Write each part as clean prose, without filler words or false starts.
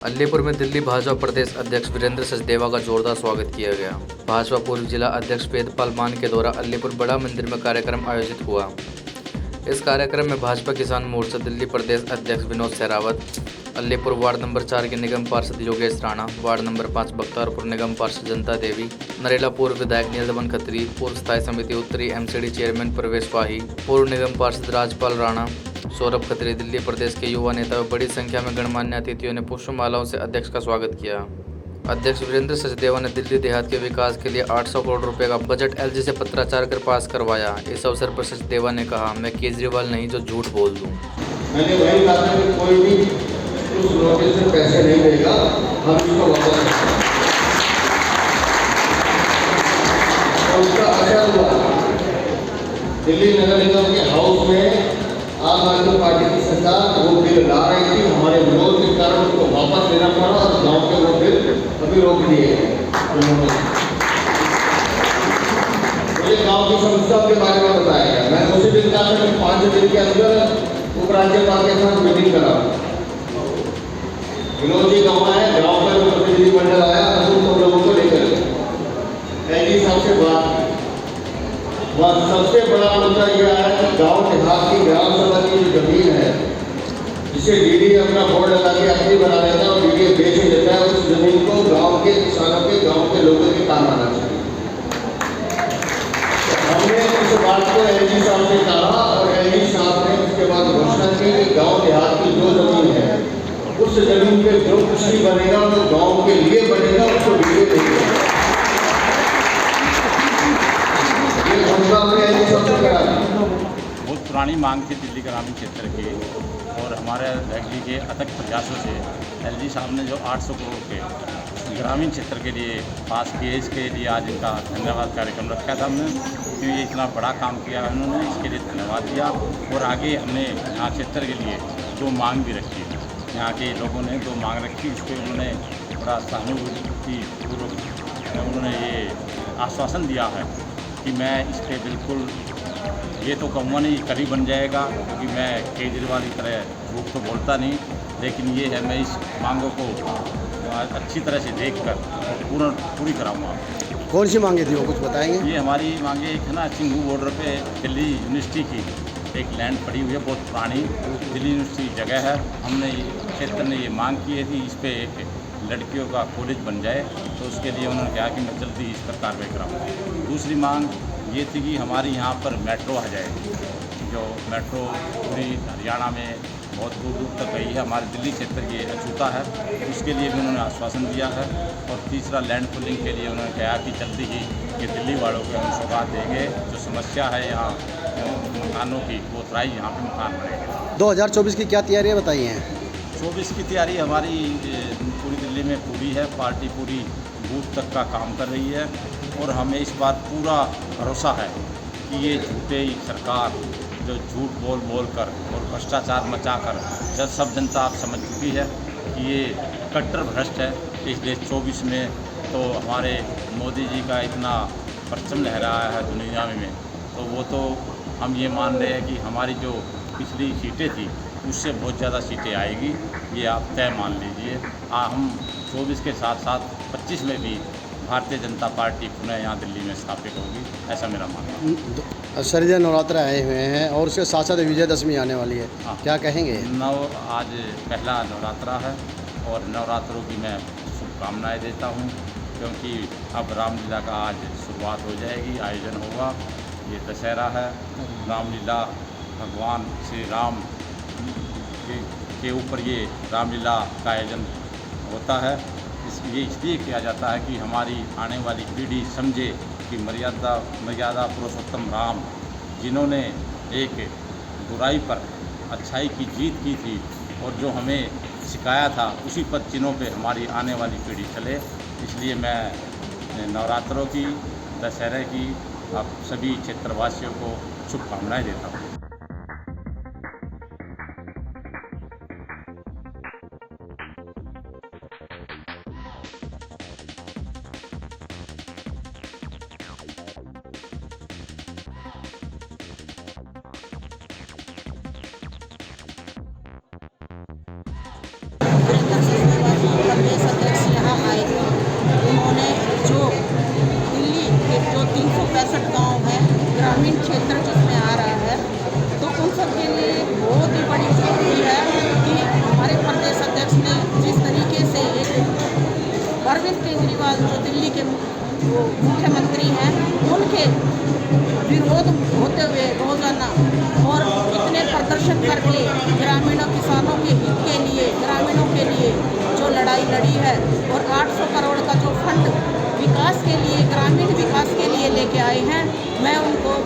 अलीपुर में दिल्ली भाजपा प्रदेश अध्यक्ष वीरेंद्र सचदेवा का जोरदार स्वागत किया गया। भाजपा पूर्व जिला अध्यक्ष वेदपाल मान के द्वारा अलीपुर बड़ा मंदिर में कार्यक्रम आयोजित हुआ। इस कार्यक्रम में भाजपा किसान मोर्चा दिल्ली प्रदेश अध्यक्ष विनोद सहरावत, अलीपुर वार्ड नंबर 4 के निगम पार्षद योगेश राणा, वार्ड नंबर 5 बख्तारपुर निगम पार्षद जनता देवी, नरेला पूर्व विधायक नीलदमन खत्री, पूर्व स्थायी समिति उत्तरी एमसीडी चेयरमैन प्रवेश वाही, पूर्व निगम पार्षद राजपाल राणा, सौरभ खत्री, दिल्ली प्रदेश के युवा नेता व बड़ी संख्या में गणमान्य अतिथियों ने पुष्पमालाओं से अध्यक्ष का स्वागत किया। अध्यक्ष वीरेंद्र सचदेवा ने दिल्ली देहात के विकास के लिए 800 करोड़ रुपए का बजट एलजी से पत्राचार कर पास करवाया। इस अवसर पर सचदेवा ने कहा, मैं केजरीवाल नहीं जो झूठ बोल दूं। मैंने वही कहा था कि कोई भी उस नोटिस से पैसे नहीं देगा, हम इसको वापस उसका असर हुआ। दिल्ली नगर निगम के हाउस में आम आदमी पार्टी की सरकार वो बिल ला रही थी, हमारे विरोध के कारण उसको वापस लेना पड़ा और गांव के वो बिल अभी रोक दिए। मुझे गांव की समस्या के बारे में बताया गया। मैंने उसी दिन कहा था कि 5 दिन के अंदर उपराज्यपाल के साथ मीटिंग करा। विनोद जी गाँव आए, गाँव का प्रतिनिधि मंडल आया, तुम लोगों को लेकर एलजी साहब से बात की। वह सबसे बड़ा मुद्दा यह है कि गांव देहात की ग्राम सभा की जो जमीन है, जिसे डीडी अपना बोर्ड लगा के अपनी बना लेता है और डीडी बेच देता है, उस जमीन को गांव के किसानों के गांव के लोगों के काम आना चाहिए। हमने इस बात को एलजी साहब से कहा और एलजी साहब ने उसके बाद घोषणा की कि गाँव देहात की जो जमीन है, उस जमीन पे जो कुछ भी बनेगा वो गाँव के लिए बनेगा, उसको डीडी देगा। बहुत पुरानी मांग थी दिल्ली ग्रामीण क्षेत्र की, और हमारे अध्यक्ष जी के अथक प्रयासों से एलजी साहब ने जो 800 करोड़ के ग्रामीण क्षेत्र के लिए पास किए, इसके लिए आज इनका धन्यवाद कार्यक्रम रखा था हमने, क्योंकि ये इतना बड़ा काम किया उन्होंने, इसके लिए धन्यवाद दिया। और आगे हमने यहाँ क्षेत्र के लिए 2 मांग भी रखी, यहाँ के लोगों ने 2 मांग रखी, उस पर उन्होंने बड़ा सहानुभूतिपूर्वक उन्होंने ये आश्वासन दिया है कि मैं इस पर बिल्कुल ये तो कहूँगा नहीं कभी बन जाएगा, क्योंकि मैं केजरीवाल की तरह झूठ तो बोलता नहीं, लेकिन ये है मैं इस मांगों को अच्छी तरह से देखकर पूरी कराऊंगा। कौन सी मांगे थी वो कुछ बताएंगे? ये हमारी मांगे एक है ना, सिंघू बॉर्डर पे दिल्ली यूनिवर्सिटी की एक लैंड पड़ी हुई है, बहुत पुरानी दिल्ली यूनिवर्सिटी की जगह है। हमने क्षेत्र ने ये मांग की थी इस पर एक लड़कियों का कॉलेज बन जाए, तो उसके लिए उन्होंने कहा कि मैं जल्दी इस पर कार्रवाई कराऊंगा। दूसरी मांग ये थी कि हमारी यहाँ पर मेट्रो आ जाए, जो मेट्रो पूरी हरियाणा में बहुत दूर दूर तक गई है, हमारे दिल्ली क्षेत्र ये अछूता है, उसके लिए भी उन्होंने आश्वासन दिया है। और तीसरा लैंड पुलिंग के लिए उन्होंने कहा कि जल्दी ही ये दिल्ली वालों को हम सौगात देंगे, जो समस्या है यहाँ मकानों की वो त्राई यहाँ पर मकान बनेंगे। 2024 की क्या तैयारियाँ बताई हैं? 24 की तैयारी हमारी पूरी दिल्ली में पूरी है, पार्टी पूरी बूथ तक का काम कर रही है, और हमें इस बात पूरा भरोसा है कि ये झूठे सरकार जो झूठ बोल कर और भ्रष्टाचार मचाकर जब सब जनता आप समझ चुकी है कि ये कट्टर भ्रष्ट है। पिछले 24 में तो हमारे मोदी जी का इतना परचम लहराया है दुनिया में, तो वो तो हम ये मान रहे हैं कि हमारी जो पिछली सीटें थी उससे बहुत ज़्यादा सीटें आएगी, ये आप तय मान लीजिए। हम 24 के साथ साथ 25 में भी भारतीय जनता पार्टी पुनः यहाँ दिल्ली में स्थापित होगी, ऐसा मेरा मानना है। शरदीय नवरात्र आए हुए हैं और उसके साथ साथ विजयदशमी आने वाली है, क्या कहेंगे? आज पहला नवरात्रा है और नवरात्रों की मैं शुभकामनाएँ देता हूँ, क्योंकि अब रामलीला का आज शुरुआत हो जाएगी, आयोजन होगा। ये दशहरा है, रामलीला भगवान श्री राम के ऊपर ये रामलीला का आयोजन होता है। ये इसलिए किया जाता है कि हमारी आने वाली पीढ़ी समझे कि मर्यादा पुरुषोत्तम राम, जिन्होंने एक बुराई पर अच्छाई की जीत की थी और जो हमें सिखाया था, उसी पद चिन्हों पे हमारी आने वाली पीढ़ी चले। इसलिए मैं नवरात्रों की, दशहरे की आप सभी क्षेत्रवासियों को शुभकामनाएँ देता हूँ। अरविंद केजरीवाल जो दिल्ली के मुख्यमंत्री हैं, उनके विरोध होते हुए रोजाना और इतने प्रदर्शन करके ग्रामीणों किसानों के हित के लिए, ग्रामीणों के लिए जो लड़ाई लड़ी है और 800 करोड़ का जो फंड विकास के लिए, ग्रामीण विकास के लिए लेके आए हैं, मैं उनको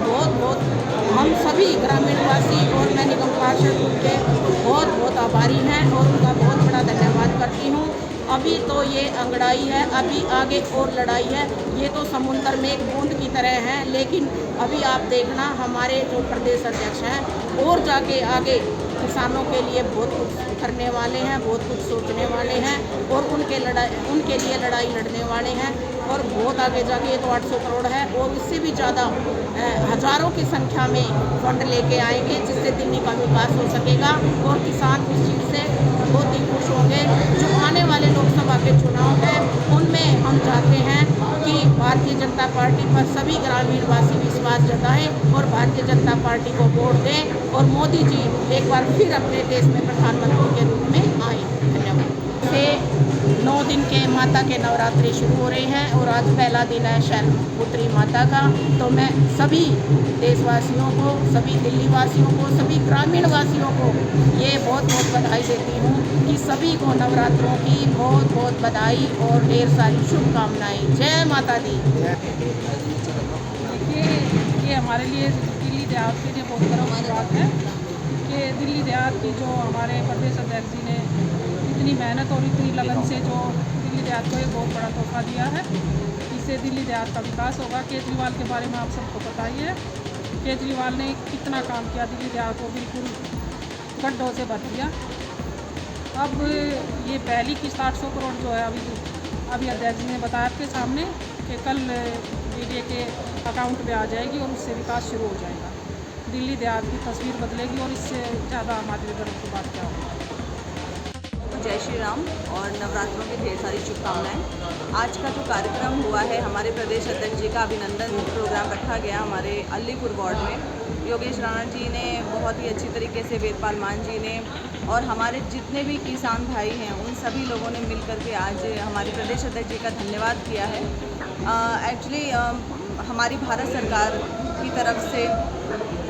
हम सभी ग्रामीणवासी और मैं निगम पार्षद उनके बहुत आभारी हैं और उनका बहुत बड़ा धन्यवाद करती हूँ। अभी तो ये अंगड़ाई है, अभी आगे और लड़ाई है। ये तो समुंदर में एक बूंद की तरह है, लेकिन अभी आप देखना हमारे जो प्रदेश अध्यक्ष हैं और जाके आगे किसानों के लिए बहुत कुछ करने वाले हैं, बहुत कुछ सोचने वाले हैं और उनके लिए लड़ाई लड़ने वाले हैं और बहुत आगे जाके ये तो 800 करोड़ है और उससे भी ज़्यादा हज़ारों की संख्या में फंड लेके आएंगे, जिससे दिल्ली का विकास हो सकेगा और किसान इस चीज़ से बहुत ही खुश होंगे। जो आने वाले लोकसभा के चुनाव हैं, उनमें हम चाहते हैं कि भारतीय जनता पार्टी पर सभी ग्रामीणवासी विश्वास जताएं और भारतीय जनता पार्टी को वोट दें और मोदी जी एक बार फिर अपने देश में प्रधानमंत्री के रूप में आए। धन्यवाद। से 9 दिन के माता के नवरात्रि शुरू हो रहे हैं और आज पहला दिन है शैलपुत्री माता का। तो मैं सभी देशवासियों को, सभी दिल्ली वासियों को, सभी ग्रामीण वासियों को ये बहुत बधाई देती हूँ कि सभी को नवरात्रों की बहुत बधाई और ढेर सारी शुभकामनाएं। जय माता दी। देखिए, ये हमारे लिए दिल्ली देहात के लिए बहुत गर्व की बात है कि दिल्ली देहात की जो हमारे प्रदेश अध्यक्ष जी ने इतनी मेहनत और इतनी लगन से जो दिल्ली देहात को एक बहुत बड़ा तोहफा दिया है, इससे दिल्ली देहात का विकास होगा। केजरीवाल के बारे में आप सबको पता ही है, केजरीवाल ने कितना काम किया, दिल्ली देहात को बिल्कुल गड्ढों से भर दिया। अब ये पहली किस्त 800 करोड़ जो है अभी अध्यक्ष ने बताया आपके सामने कि कल डीडीए के अकाउंट पे आ जाएगी और उससे विकास शुरू हो जाएगा। दिल्ली देहात की तस्वीर बदलेगी और इससे ज़्यादा हमारे लिए गर्व की बात क्या होगी। जय श्री राम और नवरात्रों की ढेर सारी शुभकामनाएं। आज का जो कार्यक्रम हुआ है, हमारे प्रदेश अध्यक्ष जी का अभिनंदन प्रोग्राम रखा गया हमारे अलीपुर वार्ड में। योगेश राणा जी ने बहुत ही अच्छी तरीके से, वेदपाल मान जी ने और हमारे जितने भी किसान भाई हैं, उन सभी लोगों ने मिल कर के आज हमारे प्रदेश अध्यक्ष जी का धन्यवाद किया है। एक्चुअली हमारी भारत सरकार की तरफ से,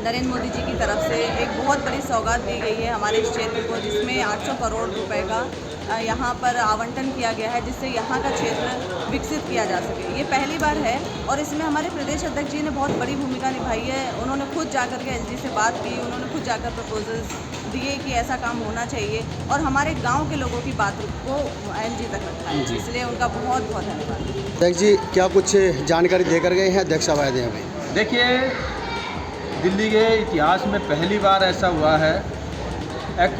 नरेंद्र मोदी जी की तरफ से एक बहुत बड़ी सौगात दी गई है हमारे इस क्षेत्र को, जिसमें 800 करोड़ रुपए का यहाँ पर आवंटन किया गया है, जिससे यहाँ का क्षेत्र विकसित किया जा सके। ये पहली बार है और इसमें हमारे प्रदेश अध्यक्ष जी ने बहुत बड़ी भूमिका निभाई है। उन्होंने खुद जाकर के एसडी से बात की, उन्होंने खुद जाकर प्रपोजल्स दिए कि ऐसा काम होना चाहिए और हमारे गाँव के लोगों की बात को एनजी तक रखा है, इसलिए उनका बहुत धन्यवाद। अध्यक्ष जी क्या कुछ जानकारी देकर गए हैं अध्यक्ष आवाज दें हमें? देखिए, दिल्ली के इतिहास में पहली बार ऐसा हुआ है, एक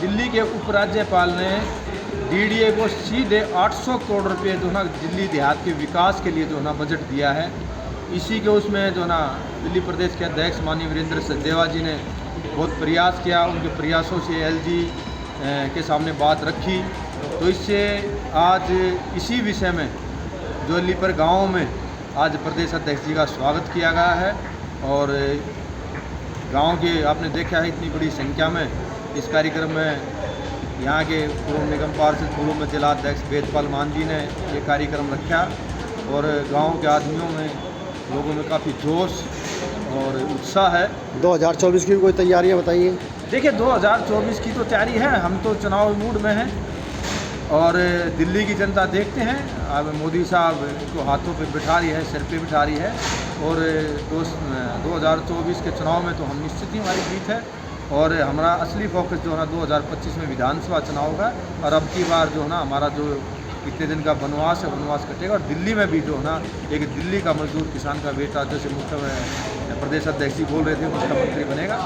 दिल्ली के उपराज्यपाल ने डीडीए को सीधे 800 करोड़ रुपए जो ना दिल्ली देहात के विकास के लिए जो ना बजट दिया है। इसी के उसमें जो ना दिल्ली प्रदेश के अध्यक्ष माननीय वीरेंद्र सचदेवा जी ने बहुत प्रयास किया, उनके प्रयासों से एलजी के सामने बात रखी, तो इससे आज इसी विषय में जो अलीपुर गाँव में आज प्रदेश अध्यक्ष जी का स्वागत किया गया है और गांव के आपने देखा है इतनी बड़ी संख्या में इस कार्यक्रम में यहाँ के पूर्व निगम पार्षद, पूर्व जिलाध्यक्ष वेदपाल मान जी ने ये कार्यक्रम रखा और गांव के आदमियों में, लोगों में काफ़ी जोश और उत्साह है। 2024 की कोई तैयारियां बताइए। देखिए, 2024 की तो तैयारी है, हम तो चुनाव मूड में हैं और दिल्ली की जनता देखते हैं, अब मोदी साहब इनको हाथों पे बिठा रही है, सिर पे बिठा रही है और 2024 के चुनाव में तो हम निश्चित ही हमारी जीत है और हमारा असली फोकस जो है ना 2025 में विधानसभा चुनाव का और अब की बार जो है ना हमारा जो इतने दिन का वनवास है, वनवास कटेगा और दिल्ली में भी जो है ना एक दिल्ली का मजदूर किसान का बेटा जैसे मुख्य प्रदेश अध्यक्ष जी बोल रहे थे मुख्यमंत्री बनेगा।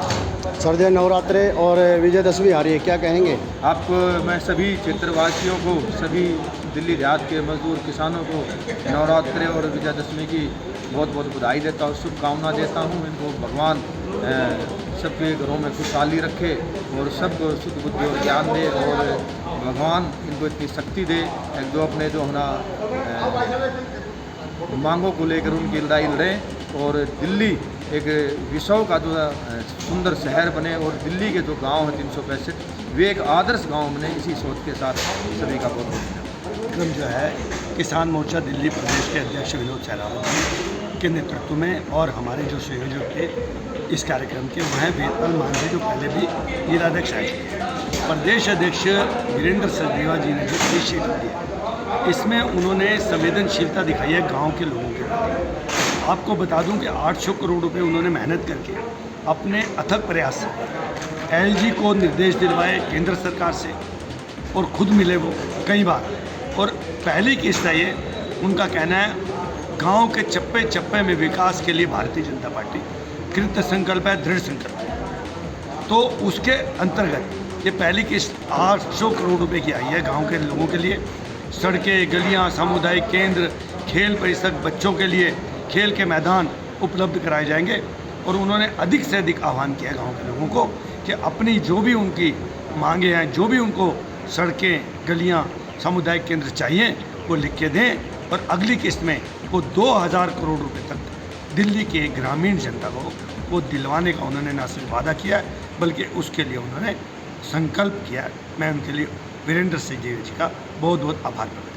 सर्दी नवरात्रे और विजयदशमी आ रही है, क्या कहेंगे आप? मैं सभी क्षेत्रवासियों को, सभी दिल्ली देहात के मजदूर किसानों को नवरात्रे और विजयदशमी की बहुत बहुत बधाई देता हूँ, शुभकामना देता हूँ। इनको भगवान सबके घरों में खुशहाली रखे और सबको शुद्ध बुद्धि और ज्ञान दे और भगवान इनको इतनी शक्ति दे जो अपने जो है मांगों को लेकर उनकी लड़ाई लड़ें और दिल्ली एक विश्व का जो सुंदर शहर बने और दिल्ली के जो गांव हैं 365 वे एक आदर्श गांव बने। इसी सोच के साथ सभी का बहुत बहुत धन्यवाद। कार्यक्रम जो है किसान मोर्चा दिल्ली प्रदेश के अध्यक्ष विनोद सहरावत जी के नेतृत्व में और हमारे जो संयोजक थे इस कार्यक्रम के वो हैं वेदपाल मान जी, जो पहले भी जिलाध्यक्ष आए थे। प्रदेश अध्यक्ष वीरेंद्र सचदेवा जी ने जो इनिशिएटिव दिया, इसमें उन्होंने संवेदनशीलता दिखाई है गाँव के लोगों के प्रति। आपको बता दूं कि 800 करोड़ रुपए उन्होंने मेहनत करके अपने अथक प्रयास से एलजी को निर्देश दिलवाए केंद्र सरकार से और खुद मिले वो कई बार। और पहली किस्त है ये, उनका कहना है गांव के चप्पे चप्पे में विकास के लिए भारतीय जनता पार्टी कृत संकल्प है, दृढ़ संकल्प है। तो उसके अंतर्गत ये पहली किस्त 800 करोड़ रुपए की आई है गाँव के लोगों के लिए। सड़कें, गलियाँ, सामुदायिक केंद्र, खेल परिसर, बच्चों के लिए खेल के मैदान उपलब्ध कराए जाएंगे। और उन्होंने अधिक से अधिक आह्वान किया गांव के लोगों को कि अपनी जो भी उनकी मांगे हैं, जो भी उनको सड़कें, गलियां, सामुदायिक केंद्र चाहिए वो लिख के दें। और अगली किस्त में वो 2000 करोड़ रुपए तक दिल्ली के ग्रामीण जनता को वो दिलवाने का उन्होंने न सिर्फ वादा किया है बल्कि उसके लिए उन्होंने संकल्प किया है। मैं उनके लिए वीरेंद्र सचदेवा जी का बहुत बहुत आभार प्रकट